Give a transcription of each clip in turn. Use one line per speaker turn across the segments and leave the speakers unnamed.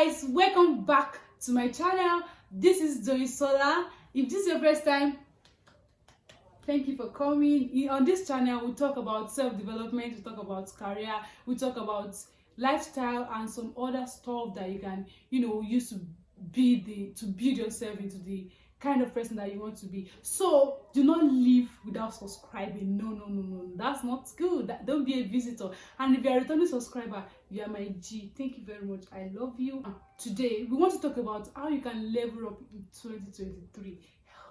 guys, welcome back to my channel. This is Doyisola. If this is your first time, thank you for coming. On this channel we talk about self-development, we talk about career, we talk about lifestyle and some other stuff that you can use to build yourself into the kind of person that you want to be. So do not leave without subscribing. No, that's not good. Don't be a visitor. And if you're a returning subscriber, you are my G. Thank you very much. I love you. Today we want to talk about how you can level up in 2023.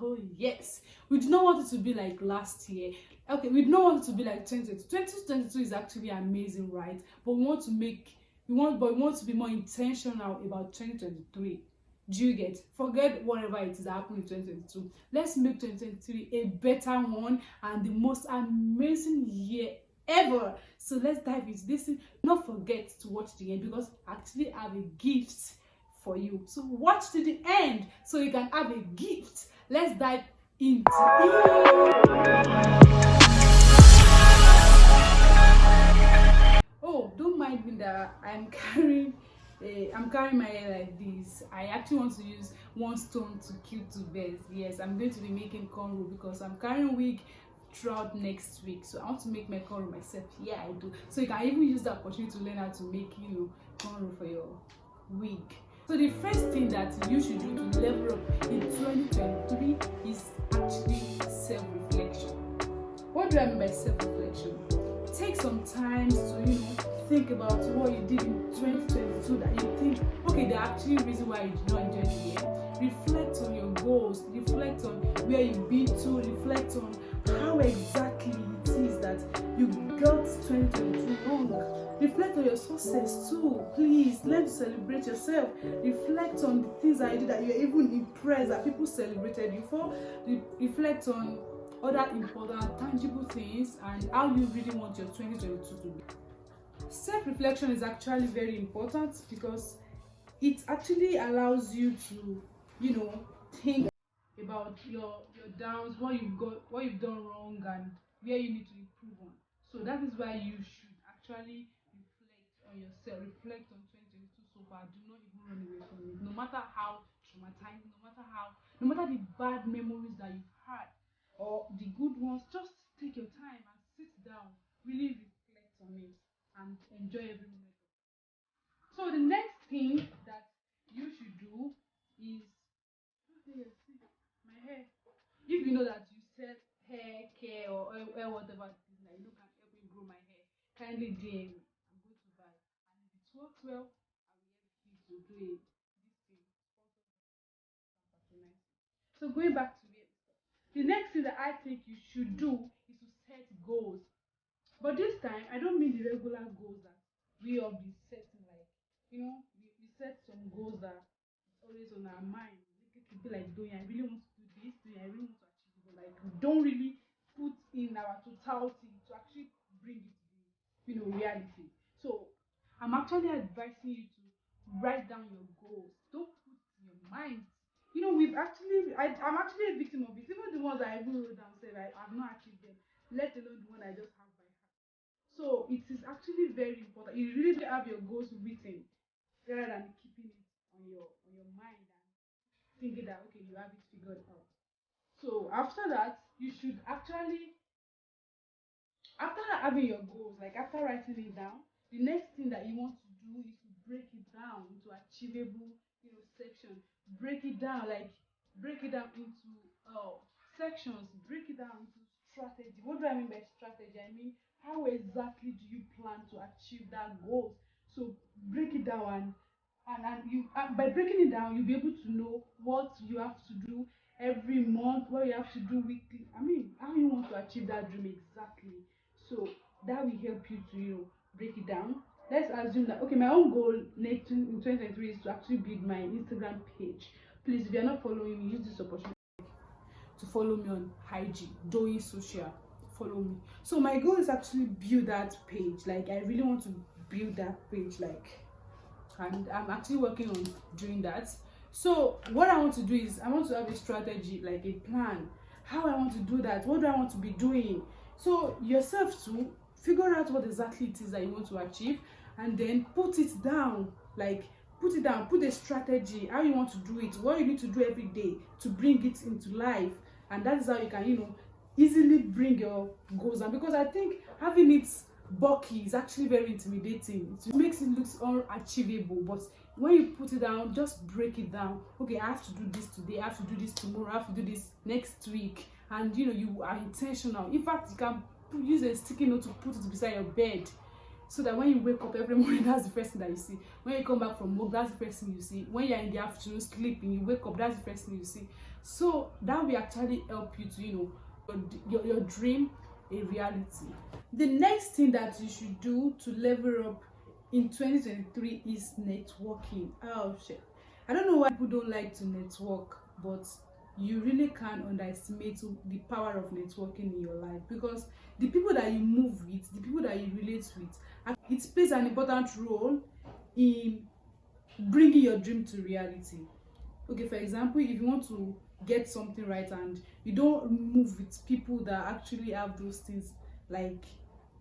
Oh yes, we do not want it to be like last year. Okay, we do not want it to be like 2022. 2022 is actually amazing, right? But we want to be more intentional about 2023. Do you get? Forget whatever it is happening in 2022. Let's make 2023 a better one and the most amazing year ever. So let's dive into this. Not forget to watch the end because I actually have a gift for you. So watch to the end so you can have a gift. Let's dive into it. Oh, don't mind me that I'm carrying my hair like this. I actually want to use one stone to kill two birds. Yes, I'm going to be making cornrow because I'm carrying wig throughout next week. So I want to make my cornrow myself. Yeah, I do. So you can even use the opportunity to learn how to make cornrow for your wig. So the first thing that you should do to level up in 2023 is actually self-reflection. What do I mean by self-reflection? Take some time to think about what you did in 2022 that you think, okay, there are actually reasons why you did not enjoy the year. Reflect on your goals, reflect on where you've been to, reflect on how exactly it is that you got 2022 wrong. Reflect on your success too. Please learn to celebrate yourself. Reflect on the things that you did that you're even impressed that people celebrated you for. Reflect on other important tangible things and how you really want your 2022 to be. Self-reflection is actually very important because it actually allows you to think about your downs, what you've done wrong and where you need to improve on. So that is why you should actually reflect on yourself, reflect on 2022 so far. Do not even run away from it, no matter how traumatizing, no matter the bad memories that you've had or the good ones. Just take your time and sit down, really reflect on it and enjoy every moment. So the next thing that you should do is my hair. If you know that you sell hair care or whatever it is that can help me grow my hair, kindly DM me. I'm going to buy. And if it works well, I will help you to do it. This thing. So going back to it, the next thing that I think you should do is to set goals. But this time, I don't mean the regular goals that we all be setting, like, we set some goals that is always on our mind. It could be like, I really want to do this, I really want to achieve it, but like, we don't really put in our totality to actually bring it to the, reality. So, I'm actually advising you to write down your goals. Don't put in your mind. I'm actually a victim of it. Even the ones I even wrote down said I've not achieved them, let alone the one I just have by heart. So it is actually very important. You really do have your goals written rather than keeping it on your mind and thinking that okay, you have it figured out. So after that, you should actually, after having your goals, like after writing it down, the next thing that you want to do is to break it down into achievable, sections. Break it down, into sections. Break it down into strategy. What do I mean by strategy? I mean, how exactly do you plan to achieve that goal? So break it down and you by breaking it down, you'll be able to know what you have to do every month, what you have to do weekly. I mean, how you want to achieve that dream exactly. So that will help you to break it down. Let's assume that okay, my own goal next in 2023 is to actually build my Instagram page. Please, if you're not following me, use this opportunity to follow me on IG, Doyi Social. Follow me. So my goal is actually build that page. Like I really want to build that page, and I'm actually working on doing that. So what I want to do is I want to have a strategy, like a plan, how I want to do that, what do I want to be doing. So yourself too, figure out what exactly it is that you want to achieve and then put it down, like put it down, put a strategy, how you want to do it, what you need to do every day to bring it into life. And that is how you can, easily bring your goals down. Because I think having it bulky is actually very intimidating. It makes it look unachievable. But when you put it down, just break it down. Okay, I have to do this today, I have to do this tomorrow, I have to do this next week. And you are intentional. In fact, you can use a sticky note to put it beside your bed, so that when you wake up every morning, that's the first thing that you see. When you come back from work, that's the first thing you see. When you're in the afternoon sleeping, you wake up, that's the first thing you see. So that will actually help you to your dream a reality. The next thing that you should do to level up in 2023 is networking. Oh shit, I don't know why people don't like to network, but you really can't underestimate the power of networking in your life. Because the people that you move with, the people that you relate with, it plays an important role in bringing your dream to reality. Okay, for example, if you want to get something right and you don't move with people that actually have those things, like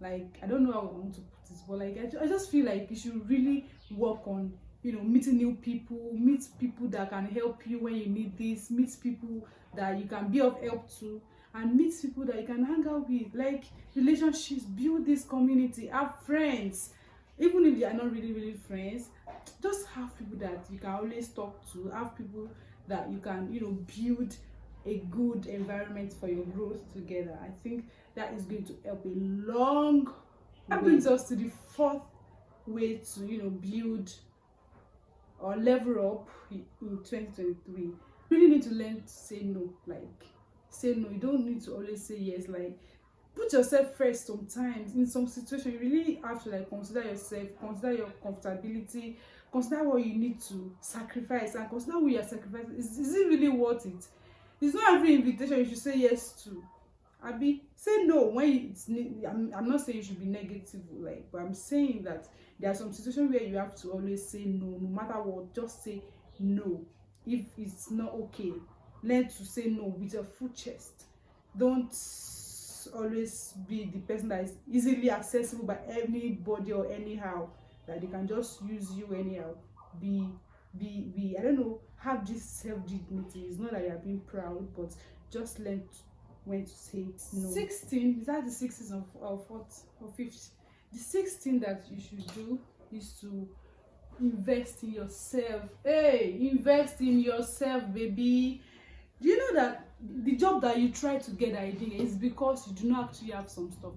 I don't know how I want to put this, but I just feel like you should really work on meeting new people, meet people that can help you when you need this, meet people that you can be of help to, and meet people that you can hang out with. Like relationships, build this community, have friends. Even if they are not really friends, just have people that you can always talk to, have people that you can build a good environment for your growth together. I think that is going to help a long way. That brings us to the fourth way to build or level up in 2023. You really need to learn to say no. Like, say no. You don't need to always say yes. Like, put yourself first. Sometimes in some situations you really have to consider yourself, consider your comfortability, consider what you need to sacrifice, and consider who you are sacrificing. Is it really worth it? It's not every invitation you should say yes to. Abi, say no when I'm not saying you should be negative, but I'm saying that there are some situations where you have to always say no matter what. Just say no. If it's not okay, learn to say no with your full chest. Don't always be the person that is easily accessible by anybody or anyhow, that they can just use you anyhow. Be I don't know, have this self-dignity. It's not that you are being proud, but just learn when to say no. 16, is that the 16th or 4th or 5th? The 6th thing that you should do is to invest in yourself. Hey, invest in yourself, baby. Do you know that the job that you try to get idea is because you do not actually have some stuff?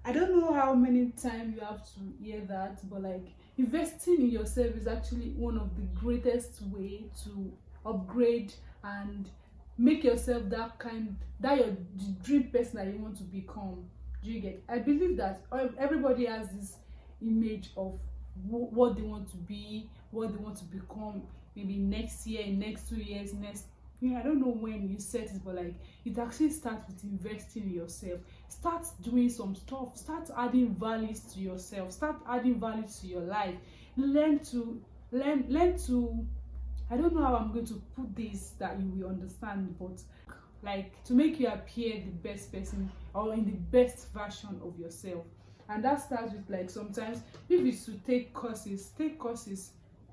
I don't know how many times you have to hear that, but investing in yourself is actually one of the greatest way to upgrade and make yourself that your dream person that you want to become. Do you get? I believe that everybody has this image of what they want to be, what they want to become, maybe next year, next 2 years, I don't know when you set it, but it actually starts with investing in yourself. Start doing some stuff, start adding values to yourself, start adding values to your life. Learn to I don't know how I'm going to put this that you will understand, but to make you appear the best person or in the best version of yourself. And that starts with sometimes if it's to take courses.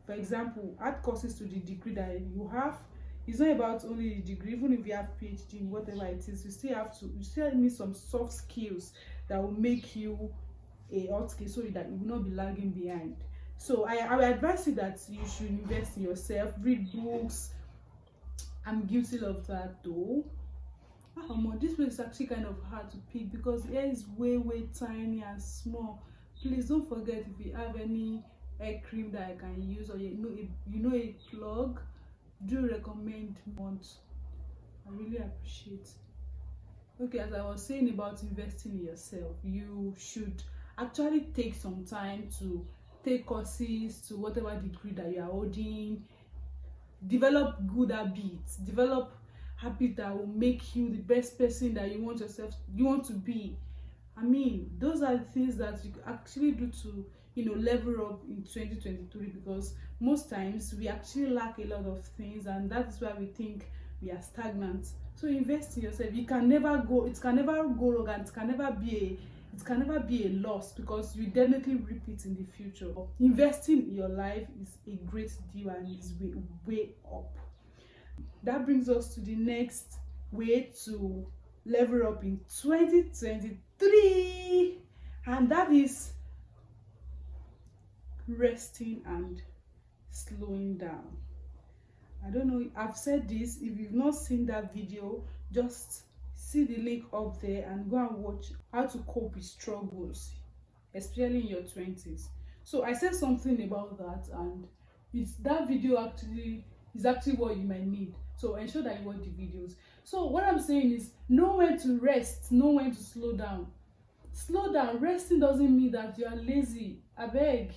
For example, add courses to the degree that you have. It's not about only the degree. Even if you have PhD, whatever it is, you still need some soft skills that will make you a hot skill, so that you will not be lagging behind. So I would advise you that you should invest in yourself, read books. I'm guilty of that though. This place is actually kind of hard to pick because hair is way tiny and small. Please don't forget, if you have any hair cream that I can use, or a plug, do recommend once. I really appreciate. Okay, as I was saying about investing in yourself, you should actually take some time to take courses to whatever degree that you are holding. Develop good habits, develop habits that will make you the best person that you want to be. Those are the things that you actually do to level up in 2023, because most times we actually lack a lot of things, and that is why we think we are stagnant. So invest in yourself. It can never go wrong, and it can never be it can never be a loss because you definitely reap it in the future. Investing in your life is a great deal and is way up. That brings us to the next way to level up in 2023, and that is resting and slowing down. I don't know, I've said this. If you've not seen that video, just see the link up there and go and watch how to cope with struggles, especially in your 20s. So I said something about that, and it's that video actually is actually what you might need. So ensure that you watch the videos. So what I'm saying is, know when to rest, know when to slow down. Slow down. Resting doesn't mean that you are lazy. I beg.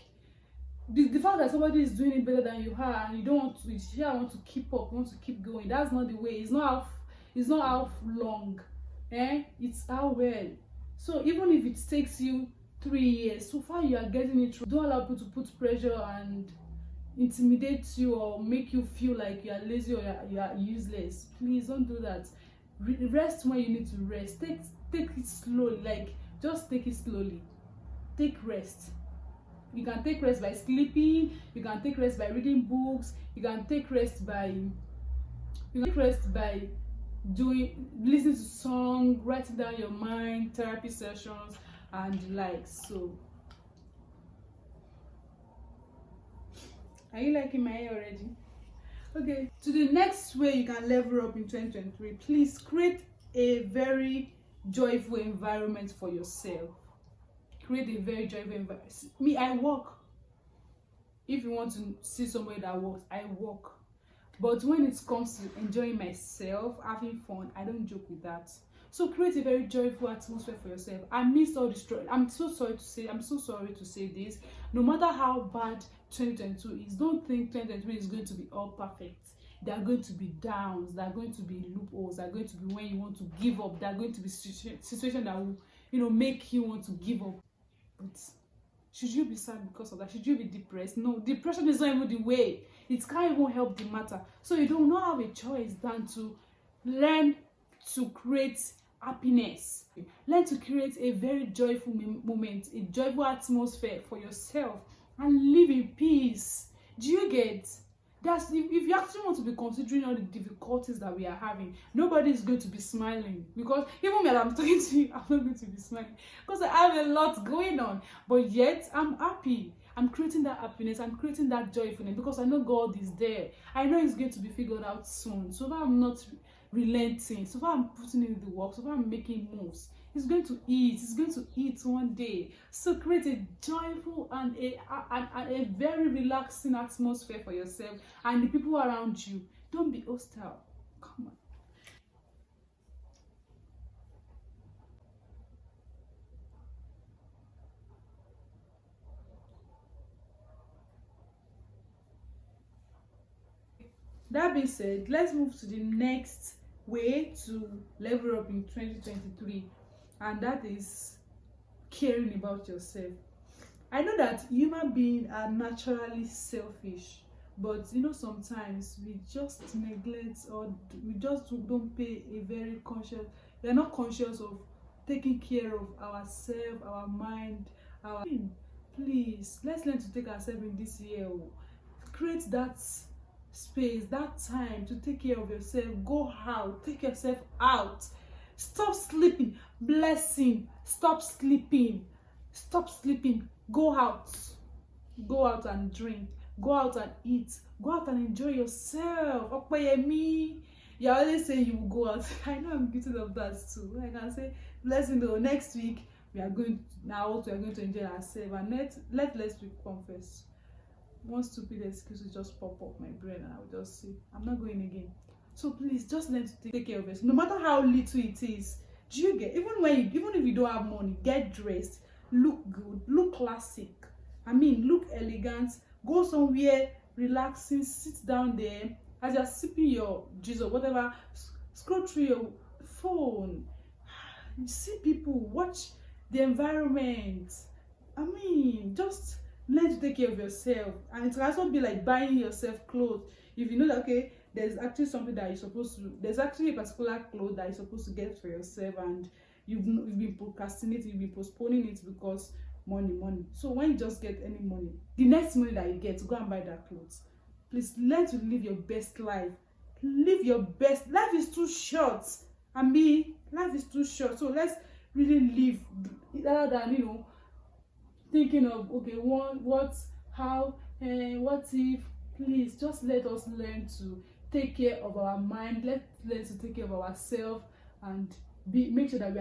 The fact that somebody is doing it better than you are and you don't want to, you want to keep up, you want to keep going, that's not the way. It's not how long, it's how well. So even if it takes you 3 years, so far you are getting it through. Don't allow people to put pressure and intimidate you or make you feel like you are lazy or you are useless. Please don't do that. Rest when you need to rest. Take it slowly. Like, just take it slowly. Take rest. You can take rest by sleeping, you can take rest by reading books, you can take rest by listening to songs, writing down your mind, therapy sessions and the like. So are you liking my hair already? Okay, to the next way you can level up in 2023, please create a very joyful environment for yourself. Create a very joyful environment. Me, I work. If you want to see somebody that works, I work. But when it comes to enjoying myself, having fun, I don't joke with that. So create a very joyful atmosphere for yourself. I miss all the stress. I'm so sorry to say this. No matter how bad 2022 is, don't think 2023 is going to be all perfect. There are going to be downs. There are going to be loopholes. There are going to be when you want to give up. There are going to be situations that will, make you want to give up. But should you be sad because of that? Should you be depressed? No, depression is not even the way. It can't even help the matter. So you do not have a choice than to learn to create happiness. Learn to create a very joyful moment, a joyful atmosphere for yourself, and live in peace. Do you get? That's if you actually want to be considering all the difficulties that we are having, nobody is going to be smiling, because even when I'm talking to you, I'm not going to be smiling because I have a lot going on, but yet I'm happy. I'm creating that happiness, I'm creating that joyfulness because I know God is there. I know it's going to be figured out soon. So far I'm not relenting, so far I'm putting in the work, so far I'm making moves. It's going to eat one day. So create a joyful and a very relaxing atmosphere for yourself and the people around you. Don't be hostile. Come on. That being said, let's move to the next way to level up in 2023, and that is caring about yourself. I know that human beings are naturally selfish, but sometimes we just neglect, or we just don't pay a very conscious, we are not conscious of taking care of ourselves, our mind, our please, let's learn to take ourselves in this year. Create that space, that time to take care of yourself. Go out, take yourself out. Stop sleeping. Blessing. Stop sleeping. Go out and drink, go out and eat, go out and enjoy yourself. Opeyemi, you're always saying you will go out. I know I'm guilty of that too. I can say, blessing though, next week we are going to enjoy ourselves, and let next week come first. One stupid excuse will just pop up my brain and I will just say, I'm not going again. So please, just learn to take care of yourself, no matter how little it is. Do you get? Even if you don't have money, get dressed, look good, look classic. Look elegant. Go somewhere relaxing, sit down there as you're sipping your juice or whatever. Scroll through your phone. You see people, watch the environment. Just learn to take care of yourself. And it can also be like buying yourself clothes. If you know that, okay, there's actually something that you're supposed to, there's actually a particular clothes that you're supposed to get for yourself, and you've been procrastinating, you've been postponing it because money. So when you just get any money, the next money that you get, go and buy that clothes. Please learn to live your best life. Live your best. Life is too short. Life is too short. So let's really live, rather than thinking of, okay, what if. Please just let us learn to take care of our mind. Let's learn to take care of ourselves and make sure that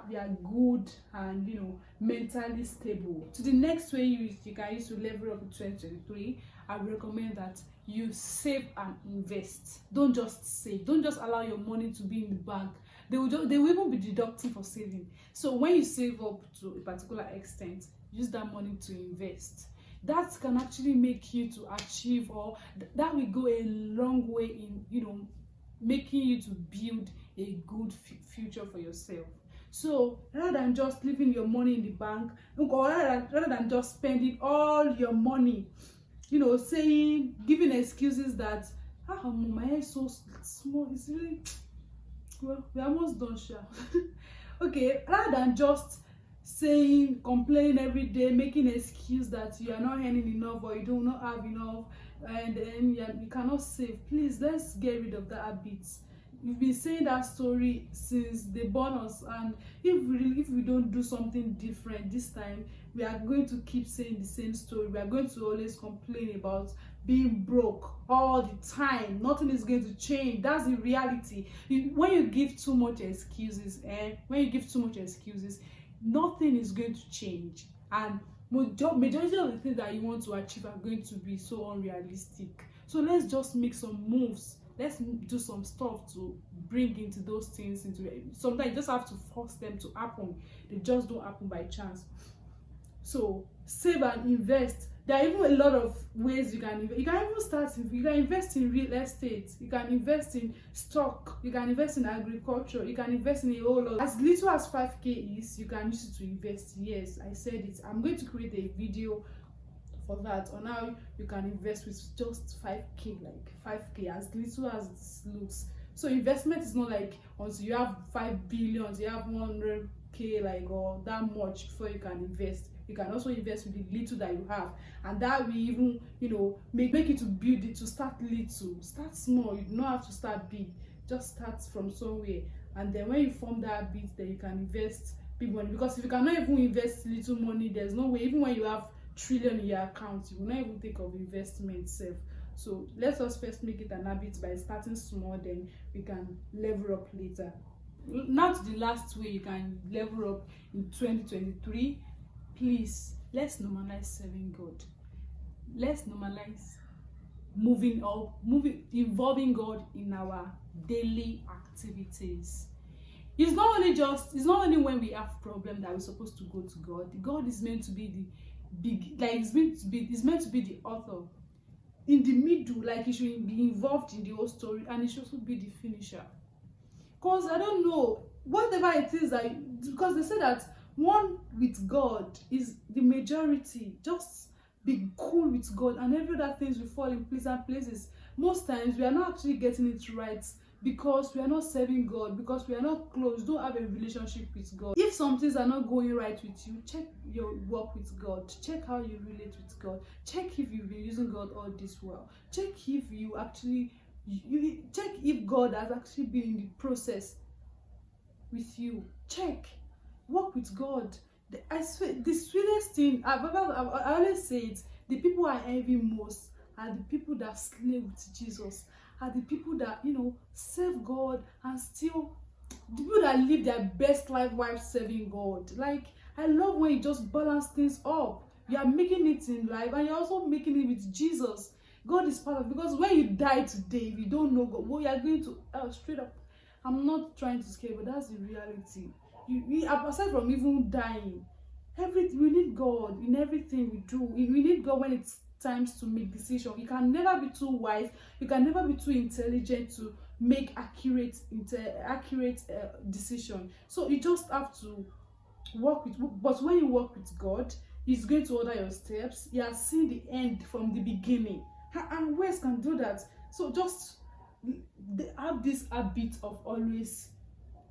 we are good and mentally stable. So the next way you can use to level up in 2023, I recommend that you save and invest. Don't just save. Don't just allow your money to be in the bank. They will even be deducting for saving. So when you save up to a particular extent, use that money to invest. That can actually make you to achieve, or that will go a long way in making you to build a good future for yourself. So rather than just leaving your money in the bank, or rather than just spending all your money, giving excuses that my hair is so small, it's really, well, we're almost done, sure. Okay, rather than just complaining every day, making excuse that you are not earning enough or you do not have enough, and then you cannot save. Please, let's get rid of that habit. We've been saying that story since they born us, and if we don't do something different this time, we are going to keep saying the same story. We are going to always complain about being broke all the time. Nothing is going to change. That's the reality. When you give too much excuses, nothing is going to change, and majority of the things that you want to achieve are going to be so unrealistic. So let's just make some moves. Let's do some stuff to bring into those things into it. Sometimes you just have to force them to happen. They just don't happen by chance. So save and invest. There are even a lot of ways you can invest. You can invest in real estate, you can invest in stock, you can invest in agriculture, you can invest in a whole lot. As little as 5k is, you can use it to invest. Yes, I said it. I'm going to create a video for that on how you can invest with just 5k, like 5k, as little as it looks. So investment is not like until you have 5 billion, you have 100k, like, or that much before you can invest. You can also invest with the little that you have, and that will even make you to build it, to start little, start small. You do not have to start big, just start from somewhere, and then when you form that bit, then you can invest big money. Because if you cannot even invest little money, there's no way. Even when you have trillion in your account, you will not even think of investment self. So let us first make it an habit by starting small, then we can level up later. Now to the last way you can level up in 2023. Please, let's normalize serving God. Let's normalize involving God in our daily activities. It's not only when we have problem that we're supposed to go to God. God is meant to be it's meant to be the author. In the middle, like, he should be involved in the whole story, and he should also be the finisher. Because I don't know, whatever it is because they say that one with God is the majority. Just be cool with God, and every other things will fall in pleasant places. Most times we are not actually getting it right because we are not serving God, because we are not close, don't have a relationship with God. If some things are not going right with you, check your work with God. Check how you relate with God. Check if you've been using God all this while. Check if check if God has actually been in the process with you. Check. Work with God. I swear, the sweetest thing, I always say it, the people I envy most are the people that slay with Jesus, are the people that serve God, and still the people that live their best life while serving God. Like, I love when you just balance things up. You are making it in life, and you're also making it with Jesus. God is part of it, because when you die today, if you don't know God, well, you are going to straight up. I'm not trying to scare, but that's the reality. Aside from even dying, we need God in everything we do. We need God when it's times to make decisions. You can never be too wise. You can never be too intelligent to make accurate decision. So you just have to work with. But when you work with God, He's going to order your steps. He has seen the end from the beginning, and ways can do that. So just have this habit of always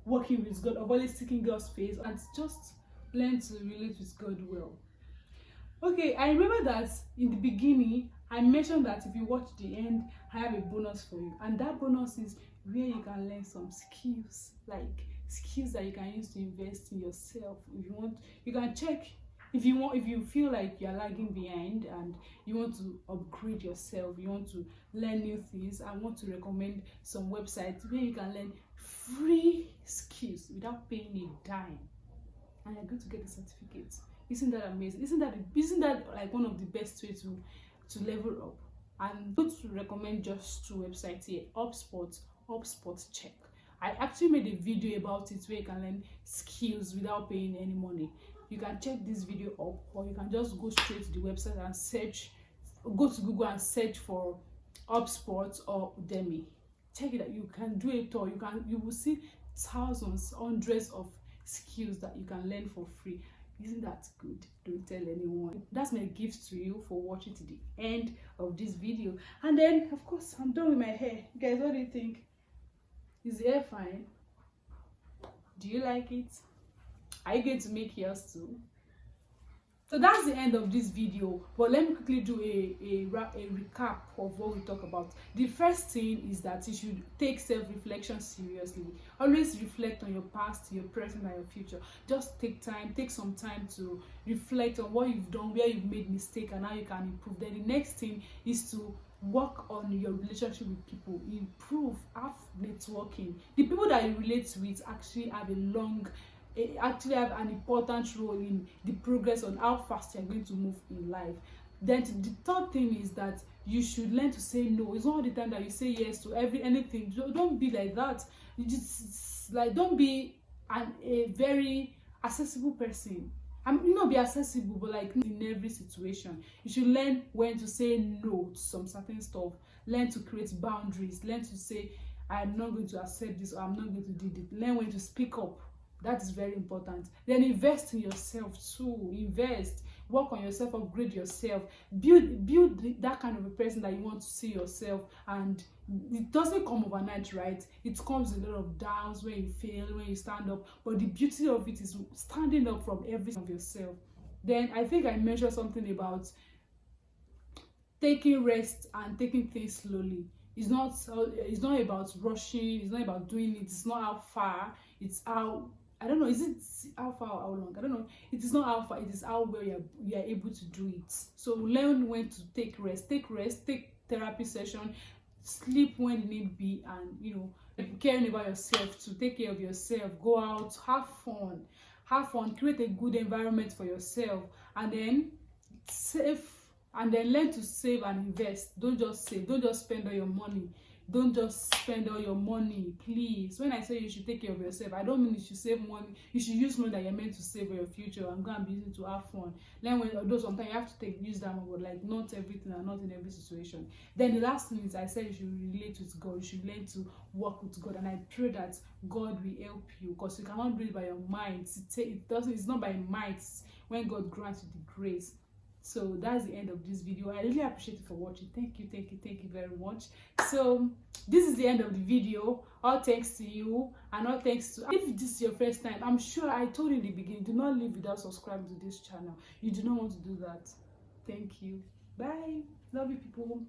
working with God, of always seeking God's face, and just learn to relate with God well. Okay, I remember that in the beginning I mentioned that if you watch the end, I have a bonus for you, and that bonus is where you can learn some skills, like skills that you can use to invest in yourself. If you want, you can check. If you feel like you're lagging behind and you want to upgrade yourself, you want to learn new things, I want to recommend some websites where you can learn free skills without paying a dime, and you're going to get a certificate. Isn't that amazing? Isn't that like one of the best way to level up? I'm going to recommend just two websites here: HubSpot Check. I actually made a video about it where you can learn skills without paying any money. You can check this video up, or you can just go straight to the website and search, go to Google and search for HubSpot or Udemy. Check it out. You can do it, or you will see thousands, hundreds of skills that you can learn for free. Isn't that good? Don't tell anyone. That's my gift to you for watching to the end of this video. And then, of course, I'm done with my hair. Guys, what do you think? Is the hair fine? Do you like it? Are you going to make yours too? So that's the end of this video, but let me quickly do a recap of what we talk about. The first thing is that you should take self-reflection seriously. Always reflect on your past, your present, and your future. Just take some time to reflect on what you've done, where you've made mistake, and how you can improve. Then the next thing is to work on your relationship with people. Improve, have networking. The people that you relate with actually have an important role in the progress on how fast you're going to move in life. Then the third thing is that you should learn to say no. It's not all the time that you say yes to anything. Don't be like that. You just like, don't be a very accessible person. Be accessible, but like in every situation, you should learn when to say no to some certain stuff. Learn to create boundaries. Learn to say, I'm not going to accept this, or I'm not going to do this. Learn when to speak up. That is very important. Then invest in yourself too. Invest, work on yourself, upgrade yourself, build that kind of a person that you want to see yourself. And it doesn't come overnight, right? It comes with a lot of downs when you fail, when you stand up. But the beauty of it is standing up from everything of yourself. Then I think I mentioned something about taking rest and taking things slowly. It's not about rushing. It's not about doing it. It's not how far. It's how, I don't know, is it how far or how long? I don't know. It is not how far, it is how well you are able to do it. So learn when to take rest, take therapy session, sleep when it need be, and caring about yourself, to take care of yourself, go out, have fun, create a good environment for yourself, and then learn to save and invest. Don't just save, don't just spend all your money. Don't just spend all your money, please. When I say you should take care of yourself, I don't mean you should save money. You should use money that you're meant to save for your future and go and be using to have fun. Then although sometimes you have to use that money, but like not everything and not in every situation. Then the last thing is, I said you should relate with God. You should learn to work with God, and I pray that God will help you, because you cannot do it by your mind. It's not by might when God grants you the grace. So that's the end of this video. I really appreciate you for watching. Thank you very much. So this is the end of the video. All thanks to you, and all thanks to, if this is your first time, I'm sure I told you in the beginning, do not leave without subscribing to this channel. You do not want to do that. Thank you. Bye. Love you, people.